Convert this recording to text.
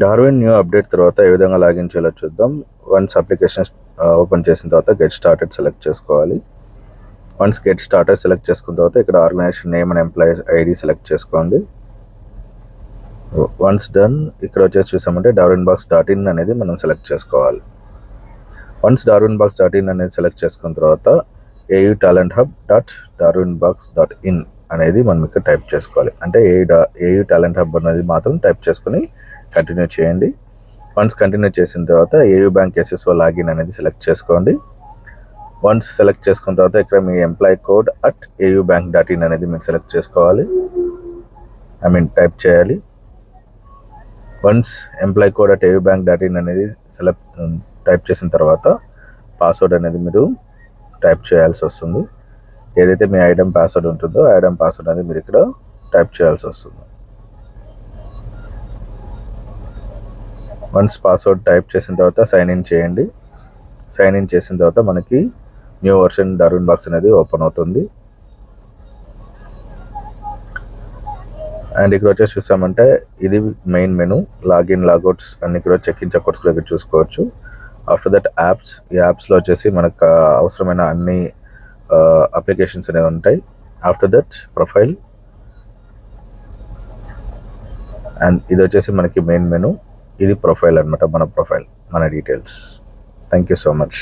Darwin new update తర్వాత ఏ విధంగా login చేయాలో చూద్దాం. వన్స్ అప్లికేషన్ ఓపెన్ చేసిన తర్వాత గెట్ స్టార్టెడ్ సెలెక్ట్ చేసుకోవాలి. వన్స్ గెట్ స్టార్టెడ్ సెలెక్ట్ చేసుకున్న తర్వాత ఇక్కడ organisation name and employees ID select చేసుకోండి. వన్స్ డన్ ఇక్కడ వచ్చేసి చూసామంటే darwinbox.in అనేది మనం సెలెక్ట్ చేసుకోవాలి. వన్స్ darwinbox.in అనేది సెలెక్ట్ చేసుకున్న తర్వాత autalent-hub.darwinbox.in అనేది మనం ఇక్కడ టైప్ చేసుకోవాలి. అంటే AU టాలెంట్ హబ్ అనేది మాత్రం టైప్ చేసుకుని కంటిన్యూ చేయండి. వన్స్ కంటిన్యూ చేసిన తర్వాత AU బ్యాంక్ SSO లాగిన్ అనేది సెలెక్ట్ చేసుకోండి. వన్స్ సెలెక్ట్ చేసుకున్న తర్వాత ఇక్కడ మీ ఎంప్లాయీ కోడ్ @aubank.in అనేది మీరు సెలెక్ట్ చేసుకోవాలి, టైప్ చేయాలి. వన్స్ ఎంప్లాయీ కోడ్ @aubank.in అనేది టైప్ చేసిన తర్వాత పాస్వర్డ్ అనేది మీరు టైప్ చేయాల్సి వస్తుంది. ఏదైతే మీ ఐడమ్ పాస్వర్డ్ ఉంటుందో ఐడమ్ పాస్వర్డ్ అనేది మీరు ఇక్కడ టైప్ చేయాల్సి వస్తుంది. వన్స్ పాస్వర్డ్ టైప్ చేసిన తర్వాత సైన్ ఇన్ చేయండి. సైన్ ఇన్ చేసిన తర్వాత మనకి న్యూ వర్షన్ darwinbox అనేది ఓపెన్ అవుతుంది. అండ్ ఇక్కడ వచ్చేసి చూసామంటే ఇది మెయిన్ మెనూ. లాగిన్ లాగౌట్స్ అన్ని ఇక్కడ చెక్ ఇన్ చెక్అవుట్స్ కూడా ఇక్కడ చూసుకోవచ్చు. ఆఫ్టర్ దట్ యాప్స్, ఈ యాప్స్లో వచ్చేసి మనకు అవసరమైన అన్ని అప్లికేషన్స్ అనేవి ఉంటాయి. ఆఫ్టర్ దట్ ప్రొఫైల్, అండ్ ఇది వచ్చేసి మనకి మెయిన్ మెనూ. ఇది ప్రొఫైల్ అనమాట, మన ప్రొఫైల్, మన details. Thank you so much.